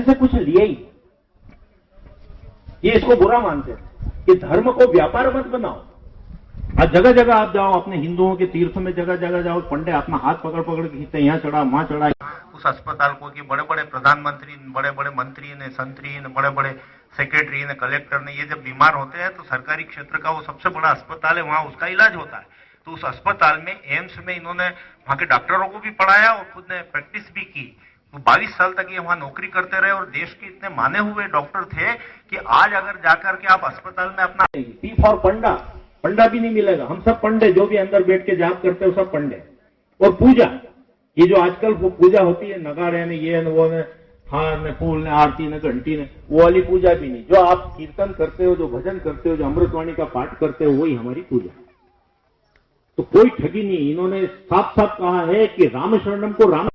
से कुछ लिया ही। ये इसको बुरा मानते हैं कि धर्म को व्यापार मत बनाओ। आज जगह जगह आप जाओ, अपने हिंदुओं के तीर्थ में जगह जगह जाओ, पंडे अपना हाथ पकड़ पकड़ के खींचते, यहाँ चढ़ा वहां चढ़ा। उस अस्पताल को कि बड़े बड़े प्रधानमंत्री, बड़े बड़े मंत्री ने, संतरी ने, बड़े बड़े सेक्रेटरी ने, कलेक्टर ने, ये जब बीमार होते हैं तो सरकारी क्षेत्र का वो सबसे बड़ा अस्पताल है, वहां उसका इलाज होता है। तो उस अस्पताल में, एम्स में इन्होंने वहां के डॉक्टरों को भी पढ़ाया और खुद ने प्रैक्टिस भी की। तो 22 साल तक ये वहां नौकरी करते रहे और देश के इतने माने हुए डॉक्टर थे कि आज अगर जाकर के आप अस्पताल में अपना पी फॉर पंडा, पंडा भी नहीं मिलेगा। हम सब पंडे, जो भी अंदर बैठ के जाप करते हो सब पंडे। और पूजा, ये जो आजकल पूजा होती है, नगाड़े ने, ये ने, वो ने, हार ने, फूल ने, आरती ने, घंटी ने, वो वाली पूजा भी नहीं। जो आप कीर्तन करते हो, जो भजन करते हो, जो अमृतवाणी का पाठ करते हो, वही हमारी पूजा। तो कोई ठगी नहीं। इन्होंने साफ साफ कहा है कि राम शरणम को राम,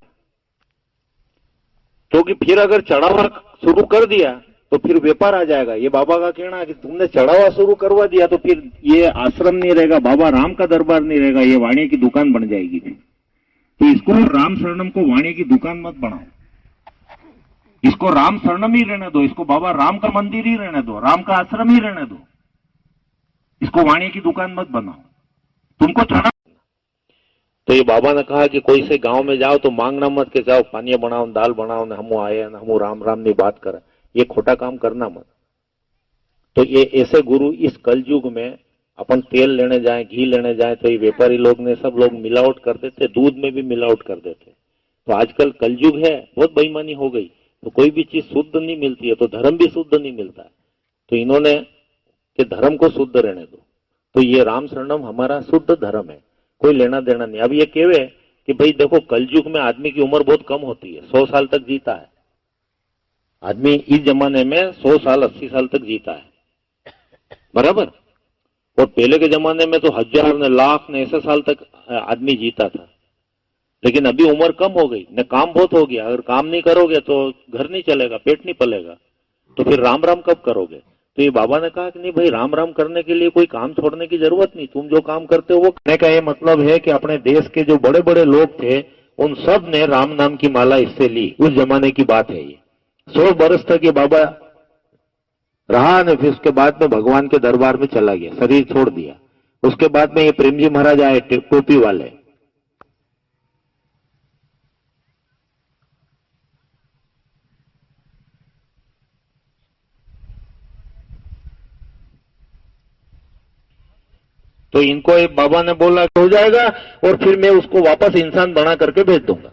क्योंकि फिर अगर चढ़ावा शुरू कर दिया तो फिर व्यापार आ जाएगा। ये बाबा का कहना है कि तुमने चढ़ावा शुरू करवा दिया तो फिर ये आश्रम नहीं रहेगा, बाबा राम का दरबार नहीं रहेगा, ये वाणी की दुकान बन जाएगी। तो इसको राम शरणम को वाणी की दुकान मत बनाओ, इसको राम शरणम ही रहने दो, इसको बाबा राम का मंदिर ही रहने दो, राम का आश्रम ही रहने दो, इसको वाणी की दुकान मत बनाओ। तुमको चढ़ा। तो ये बाबा ने कहा कि कोई से गांव में जाओ तो मांगना मत के जाओ पानी बनाओ, दाल बनाओ, ने हमू आए न हमू राम राम ने बात करे, ये खोटा काम करना मत। तो ये ऐसे गुरु इस कलयुग में, अपन तेल लेने जाएं, घी लेने जाएं तो ये व्यापारी लोग ने, सब लोग मिलावट कर देते, दूध में भी मिलावट कर देते। तो आजकल कलयुग है, बहुत बेईमानी हो गई, तो कोई भी चीज शुद्ध नहीं मिलती है, तो धर्म भी शुद्ध नहीं मिलता है। तो इन्होंने कि धर्म को शुद्ध रहने दो। तो ये राम शरणम हमारा शुद्ध धर्म है, कोई लेना देना नहीं। अब ये कहवे कि भाई देखो कलयुग में आदमी की उम्र बहुत कम होती है, 100 साल तक जीता है आदमी। इस जमाने में 100 साल 80 साल तक जीता है, बराबर। और पहले के जमाने में तो 1000 ने, लाख ने, ऐसे साल तक आदमी जीता था। लेकिन अभी उम्र कम हो गई, न काम बहुत हो गया। अगर काम नहीं करोगे तो घर नहीं चलेगा, पेट नहीं पलेगा, तो फिर राम राम कब करोगे। तो ये बाबा ने कहा कि नहीं भाई, राम राम करने के लिए कोई काम छोड़ने की जरूरत नहीं, तुम जो काम करते हो वो करने का। ये मतलब है कि अपने देश के जो बड़े बड़े लोग थे उन सब ने राम नाम की माला इससे ली। उस जमाने की बात है ये। 100 बरस तक ये बाबा रहा ने, फिर उसके बाद में भगवान के दरबार में चला गया, शरीर छोड़ दिया। उसके बाद में ये प्रेम जी महाराज आए, टोपी वाले। तो इनको एक बाबा ने बोला हो जाएगा और फिर मैं उसको वापस इंसान बना करके भेज दूंगा।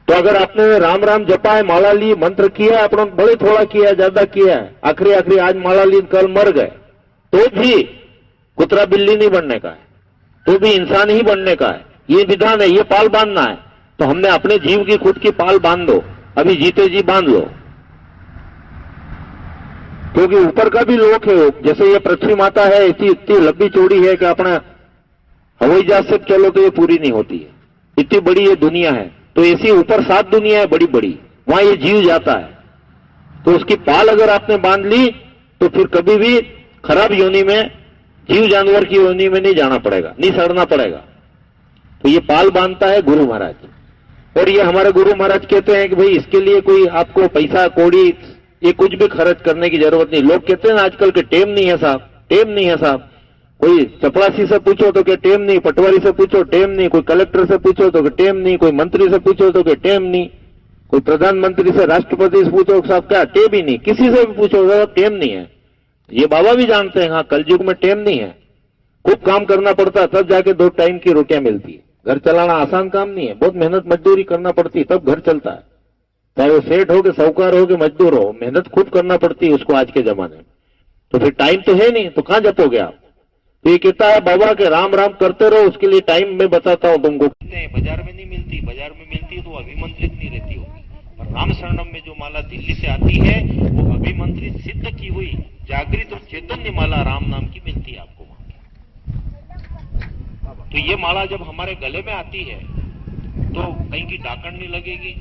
तो अगर आपने राम राम जपा है, माला ली, मंत्र किया, अपना बड़े थोड़ा किया, ज्यादा किया है, आखिरी आखिरी आज माला ली, कल मर गए, तो भी कुतरा बिल्ली नहीं बनने का है, तो भी इंसान ही बनने का है। ये विधान है, ये पाल बांधना है। तो हमने अपने जीव की खुद की पाल बांध दो, अभी जीते जी बांध लो। क्योंकि ऊपर का भी लोक है, जैसे ये पृथ्वी माता है, इतनी लंबी चौड़ी है कि अपना हवाई जहाज से चलो तो ये पूरी नहीं होती है, इतनी बड़ी ये दुनिया है। तो ऐसी ऊपर 7 दुनिया है बड़ी बड़ी, वहां ये जीव जाता है। तो उसकी पाल अगर आपने बांध ली तो फिर कभी भी खराब योनि में, जीव जानवर की योनि में नहीं जाना पड़ेगा, नहीं सड़ना पड़ेगा। तो ये पाल बांधता है गुरु महाराज। और ये हमारे गुरु महाराज कहते हैं कि भाई इसके लिए कोई आपको पैसा कौड़ी ये कुछ भी खर्च करने की जरूरत नहीं। लोग कहते हैं ना आजकल के टेम नहीं है साहब, टेम नहीं है साहब। कोई चपरासी से पूछो तो क्या टेम नहीं, पटवारी से पूछो टेम नहीं, कोई कलेक्टर से पूछो तो टेम नहीं, कोई मंत्री से पूछो तो क्या टेम नहीं, कोई प्रधानमंत्री से, राष्ट्रपति से पूछो साहब क्या टेम ही नहीं, किसी से भी पूछो साहब टेम नहीं है। ये बाबा भी जानते हैं, हाँ कलयुग में टेम नहीं है, खूब काम करना पड़ता है तब जाके 2 टाइम की रोटियां मिलती है। घर चलाना आसान काम नहीं है, बहुत मेहनत मजदूरी करना पड़ती है तब घर चलता है। चाहे वो सेठ हो के साहूकार हो के मजदूर हो, मेहनत खूब करना पड़ती है उसको आज के जमाने में। तो फिर टाइम तो है नहीं, तो कहां जपोगे आप। तो ये कहता है बाबा के राम राम करते रहो, उसके लिए टाइम मैं बताता हूं तुमको। बाजार में नहीं मिलती, बाजार में मिलती तो अभिमंत्रित नहीं रहती होगी। और राम शरणम में जो माला दिल्ली से आती है वो अभिमंत्रित सिद्ध की हुई जागृत और चैतन्य माला राम नाम की मिलती है आपको वहां। तो ये माला जब हमारे गले में आती है तो कहीं की डाकण नहीं लगेगी,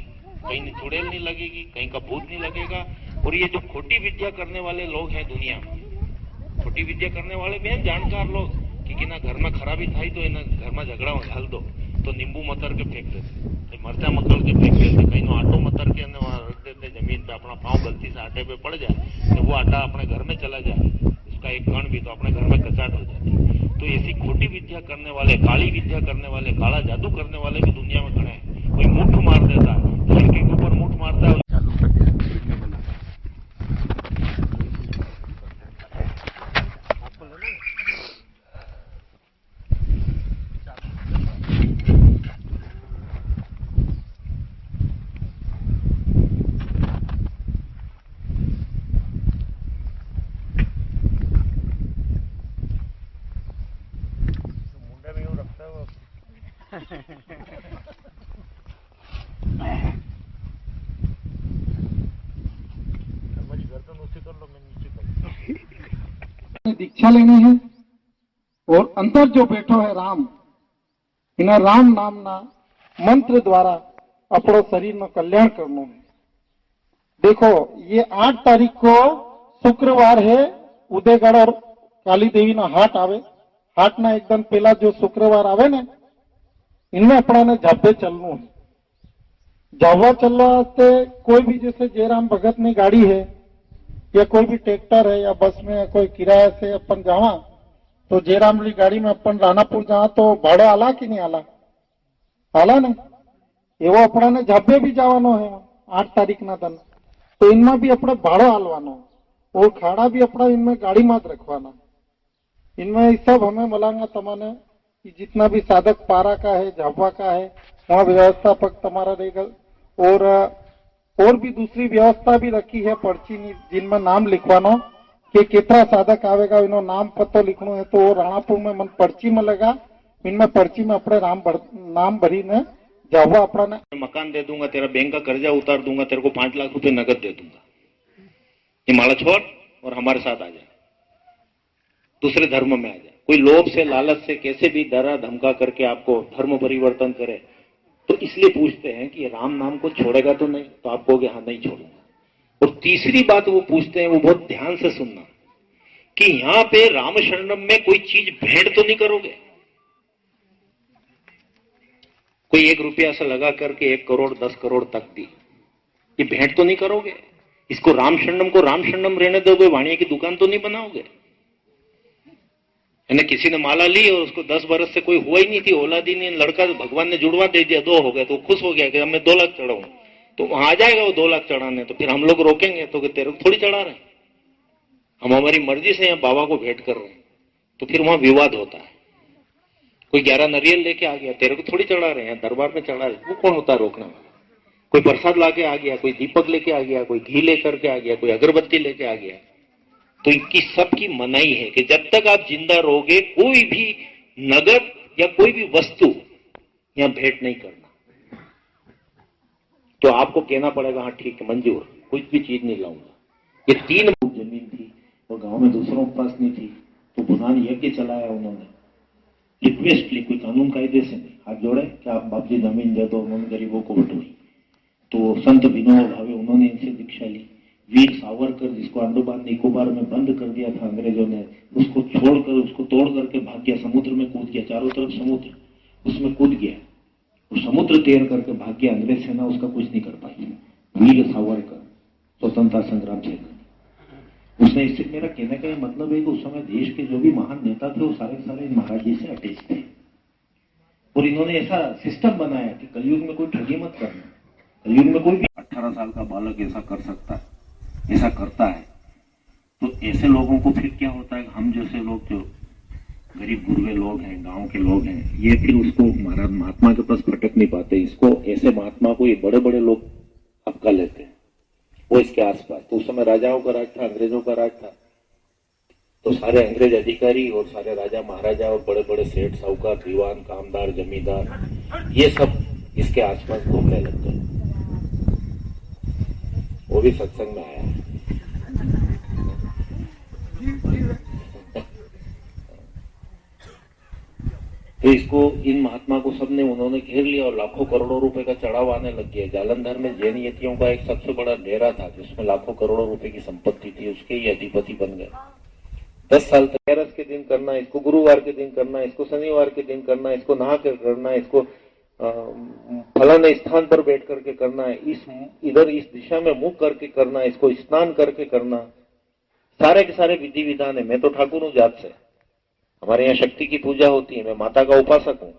कहीं चुड़ैल नहीं लगेगी, कहीं का भूत नहीं लगेगा। और ये जो खोटी विद्या करने वाले लोग हैं दुनिया में, खोटी विद्या करने वाले भी हैं जानकार लोग कि ना घर में खराबी थाई तो घर में झगड़ा घाल दो, तो नींबू मतर के फेंक देते, कहीं मरचा मकड़ के फेंक देते, कहीं नो आटो मतर के वहां रख देते जमीन पे, अपना पाँव गलती से आटे पे पड़ जाए तो वो आटा अपने घर में चला जाए, उसका एक कण भी, तो अपने घर में कचाट हो जाए। तो ऐसी खोटी विद्या करने वाले, काली विद्या करने वाले, काला जादू करने वाले भी दुनिया में खड़े हैं। कोई मुठ मार देता है, खिड़की के ऊपर मुठ मारता है, दीक्षा लेनी है और अंदर जो बैठो है राम, इन्हें राम नाम ना मंत्र द्वारा अपनो शरीर में कल्याण करना है। देखो ये 8 तारीख को शुक्रवार है, उदयगढ़ और काली देवी ना हाट आवे, हाट ना एकदम पहला जो शुक्रवार आवे ने इनमें अपना ने झापे चलना है। झावा चलने वास्ते कोई भी जैसे जयराम भगत की गाड़ी है या कोई भी ट्रैक्टर है या बस में कोई किराए से अपन जावा, तो जयराम की गाड़ी में अपन रानापुर जावा तो भाड़ो आला कि नहीं आला, आला ने एवं अपना ने झाबे भी जावानो है 8 तारीख ना दिन, तो इनमें भी अपने भाड़ो आलवानो और खाड़ा भी अपना इनमें गाड़ी में रखवाना। इनमें सब हमें मलांगा तमाने कि जितना भी साधक पारा का है, झाबा का है, वहाँ व्यवस्थापक तुम्हारा रहेगा और भी दूसरी व्यवस्था भी रखी है पर्ची जिनमें नाम लिखवानो कि कितना साधक आवेगा, इनो नाम पतो लिखनो है तो राणापुर में मन पर्ची में लगा, इनमें पर्ची में अपने नाम भरी ने जावा अपना मकान दे दूंगा, तेरा बैंक का कर्जा उतार दूंगा, तेरे को 5 लाख रुपए नगद दे दूंगा, ये माला छोड़ और हमारे साथ आ जा, दूसरे धर्म में आ जा। कोई लोभ से, लालच से कैसे भी डरा धमका करके आपको धर्म परिवर्तन करे, तो इसलिए पूछते हैं कि राम नाम को छोड़ेगा तो नहीं, तो आप कहोगे हाँ नहीं छोड़ूंगा। और तीसरी बात वो पूछते हैं, वो बहुत ध्यान से सुनना, कि यहां पे राम शरणम में कोई चीज भेंट तो नहीं करोगे, कोई 1 रुपया से लगा करके 1 करोड़ 10 करोड़ तक दी, ये भेंट तो नहीं करोगे। इसको राम शरणम को राम शरणम रहने दोगे, वाणिया की दुकान तो नहीं बनाओगे। यानी किसी ने माला ली और उसको 10 बरस से कोई हुआ ही नहीं थी, औलादी नहीं, लड़का तो भगवान ने जुड़वा दे दिया, 2 हो गए, तो खुश हो गया कि मैं 2 लाख चढ़ाऊं, तो वहां आ जाएगा वो 2 लाख चढ़ाने, तो फिर हम लोग रोकेंगे तो कि तेरे को थोड़ी चढ़ा रहे हैं, हम हमारी मर्जी से यहाँ बाबा को भेंट कर रहे हैं, तो फिर वहां विवाद होता है। कोई 11 नारियल लेके आ गया, तेरे को थोड़ी चढ़ा रहे हैं, दरबार में चढ़ा रहे, वो कौन होता है रोकने वाला। कोई प्रसाद लाके आ गया, कोई दीपक लेके आ गया, कोई घी लेकर के आ गया, कोई अगरबत्ती लेके आ गया, तो इनकी सबकी मनाही है कि जब तक आप जिंदा रहोगे कोई भी नगद या कोई भी वस्तु यहां भेंट नहीं करना। तो आपको कहना पड़ेगा हाँ ठीक है मंजूर, कुछ भी चीज नहीं लाऊंगा। ये 3 जमीन थी और गांव में दूसरों के पास नहीं थी, तो बुनान यज्ञ चलाया उन्होंने, रिक्वेस्टली, कोई कानून कायदे से नहीं, हाथ जोड़े कि आप बाप जी जमीन दे दो, उन्होंने गरीबों को बटोरी। तो संत विनोबा भावे उन्होंने इनसे दीक्षा ली। वीर सावरकर जिसको अंडमान निकोबार में बंद कर दिया था अंग्रेजों ने, उसको छोड़कर, उसको तोड़ करके भाग गया, समुद्र में कूद गया, चारों तरफ समुद्र, उसमें कूद गया और समुद्र तैर करके भाग गया, अंग्रेज सेना उसका कुछ नहीं कर पाई। वीर सावरकर स्वतंत्रता संग्राम सेनानी, उसने, इससे मेरा कहने का मतलब है कि उस समय देश के जो भी महान नेता थे वो सारे सारे महाराज जी से अटैच थे, और इन्होंने ऐसा सिस्टम बनाया कि कलयुग में कोई ठगी मत करना। कलयुग में कोई भी 18 साल का बालक ऐसा कर सकता है, ऐसा करता है, तो ऐसे लोगों को फिर क्या होता है, हम जैसे लोग जो गरीब गुरबे लोग हैं, गांव के लोग हैं, ये फिर उसको महात्मा के पास भटक नहीं पाते। इसको ऐसे महात्मा को ये बड़े बड़े लोग अपका लेते हैं, वो इसके आसपास। तो उस समय राजाओं का राज था, अंग्रेजों का राज था, तो सारे अंग्रेज अधिकारी और सारे राजा महाराजा और बड़े बड़े सेठ साहूकार, दीवान, कामदार, जमींदार, ये सब इसके आसपास घूमने लग गए। वो भी सत्संग में आया। तो इसको, इन महात्मा को सबने उन्होंने घेर लिया और लाखों करोड़ों रुपए का चढ़ाव आने लग गया। जालंधर में जैन यतियों का एक सबसे बड़ा डेरा था जिसमें लाखों करोड़ों रुपए की संपत्ति थी, उसके ही अधिपति बन गए। 10 साल तक के दिन करना, इसको गुरुवार के दिन करना, इसको शनिवार के दिन करना, इसको नहा कर करना, इसको फलाने स्थान पर बैठ करके करना है, इधर इस दिशा में मुंह करके करना है, इसको स्नान करके करना, सारे के सारे विधि विधान है। मैं तो ठाकुर हूं जात से, हमारे यहाँ शक्ति की पूजा होती है, मैं माता का उपासक हूं,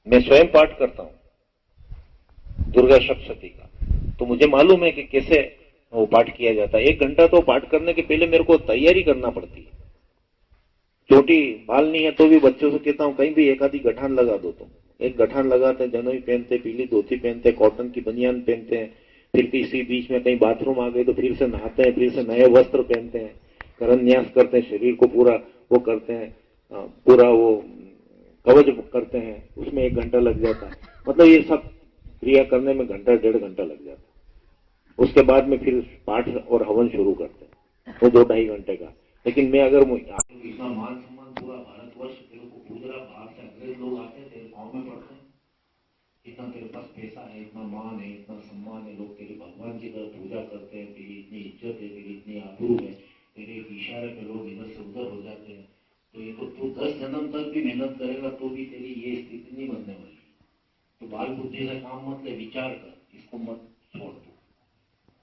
मैं स्वयं पाठ करता हूं दुर्गा सप्तशती का, तो मुझे मालूम है कि कैसे वो पाठ किया जाता है। 1 घंटा तो पाठ करने के पहले मेरे को तैयारी करना पड़ती है। छोटी बाल नहीं है तो भी बच्चों से कहता हूं कहीं भी एक आधी गठान लगा दो, तुम एक गठान लगाते हैं, जनोई पहनते, पीली धोती पहनते, कॉटन की बनियान पहनते हैं, फिर किसी बीच में कहीं बाथरूम आ गए तो फिर से नहाते हैं, फिर से नए वस्त्र पहनते हैं, करन्यास करते हैं, शरीर को पूरा वो करते हैं, पूरा वो कवच करते हैं, उसमें 1 घंटा लग जाता है। मतलब ये सब क्रिया करने में घंटा 1.5 घंटा लग जाता है। उसके बाद में फिर पाठ और हवन शुरू करते हैं, वो 2-2.5 घंटे का। लेकिन मैं अगर इतना मान सम्मान पूरा भारतवर्ष तेरे को पूज रहा, बाहर से अंग्रेज लोग आते हैं, तेरे पाँव में पड़ते हैं, इतना तेरे पास पैसा है, इतना मान है, इतना सम्मान है, लोग तेरे भगवान की तरह पूजा करते हैं, तेरी इतनी इज्जत है, तेरी इतनी आबरू है, तेरे एक इशारे पे लोग इधर से उधर हो जाते हैं, तो ये तो तू 10 जन्म तक भी मेहनत करेगा तो भी तेरी ये स्थिति नहीं बनने वाली। तो बाल बुद्धि से काम मत ले, विचार कर, इसको मत छोड़ दो।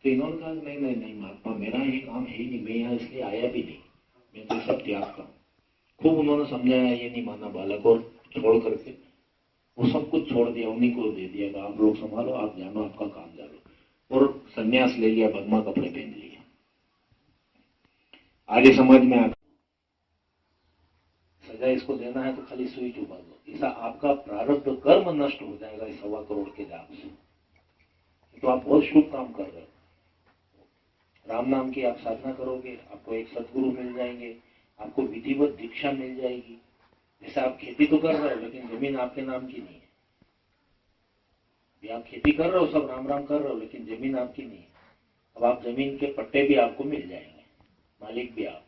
तो इन्होंने कहा नहीं नहीं नहीं महात्मा, मेरा ये काम है ही नहीं, मैं यहाँ इसलिए आया भी नहीं, मैं तो सब त्यागता हूँ। खूब उन्होंने समझाया, ये नहीं माना बालक, और छोड़ करके वो सब कुछ छोड़ दिया, उन्हीं को दे दिया कि आप लोग संभालो, आप जानो, आपका काम जानो, और संन्यास ले लिया, भगमा कपड़े पहन लिया। आर्य समाज में आकर सजा इसको देना है तो खाली सुई चुबा दो, ऐसा आपका प्रारब्ध कर्म नष्ट हो जाएगा इस 1.25 करोड़ के जाप से। तो आप बहुत शुभ काम कर रहे हो। राम नाम की आप साधना करोगे, आपको एक सदगुरु मिल जाएंगे, आपको विधिवत दीक्षा मिल जाएगी। जैसे आप खेती तो कर रहे हो लेकिन जमीन आपके नाम की नहीं है। आप खेती कर रहे हो, सब राम राम कर रहे हो, लेकिन जमीन आपकी नहीं है। अब आप जमीन के पट्टे भी आपको मिल जाएंगे, मालिक भी आप।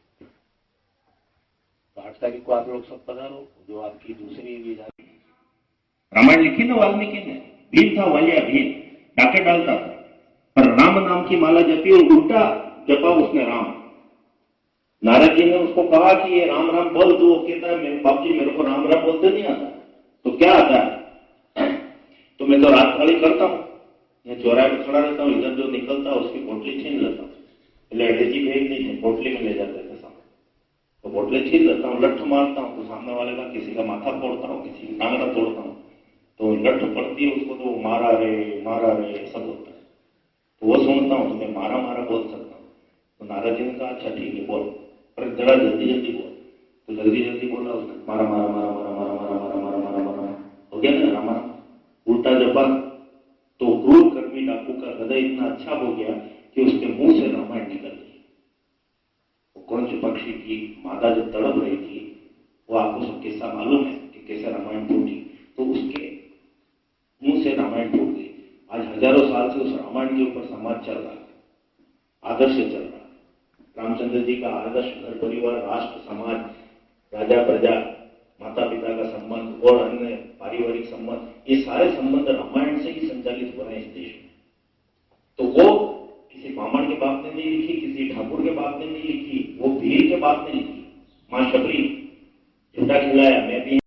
तो 8 तारीख को आप लोग सब पधारो, जो आपकी दूसरी विधान। रामायण लिखी ना वाल्मीकि ने, भील था वालिया भील, डाके डालता था, पर राम नाम की माला जपी और उल्टा जपा उसने राम। नारद जी ने उसको कहा कि ये राम राम बोल, तो वो कहता है बाप जी मेरे को राम राम बोलते नहीं आता। तो क्या आता है? तो मैं तो रात खड़ी करता हूँ, मैं चौराहे पर खड़ा रहता हूँ, इधर जो निकलता है उसकी पोटली छीन लेता हूँ। पहले अटैची बैग नहीं थे, पोटली में ले जाते थे सामने, तो पोटली छीन लेता हूँ, लठ मारता हूँ तो सामने वाले का किसी का माथा फोड़ता हूँ, किसी की टांगड़ा तोड़ता हूँ, तो लठ पड़ती है उसको तो मारा रे सब होता है। तो वो सुनता हूँ तो मैं मारा मारा बोल सकता हूँ। तो नारद जी ने कहा अच्छा ठीक है बोल, पर जरा जल्दी जल्दी बोल। तो जल्दी जल्दी बोला उसने, मारा मारा मारा मारा मारा मारा मारा मारा मारा मारा, हो गया ना रामा। उल्टा जपा तो क्रूर कर्मी डाकू का हृदय इतना अच्छा हो गया कि उसके मुंह से रामायण निकल गई। वो कौन से पक्षी की मादा जब तड़प रही थी, वो आपको सब किस्सा मालूम है कि कैसे रामायण फूटी, तो उसके मुंह से रामायण फूट गई। आज हजारों साल से उस रामायण के ऊपर समाज चल रहा है, आदर्श चल रहा है। रामचंद्र जी का आदर्श घर परिवार, राष्ट्र, समाज, राजा प्रजा, माता पिता का संबंध और अन्य पारिवारिक संबंध, ये सारे संबंध रामायण से ही संचालित हो रहे हैं इस देश में। तो वो किसी ब्राह्मण के बाप ने नहीं लिखी, किसी ठाकुर के बाप ने नहीं लिखी, वो भील के बाप ने लिखी। मां शबरी झूठा खिलाया, मैं भी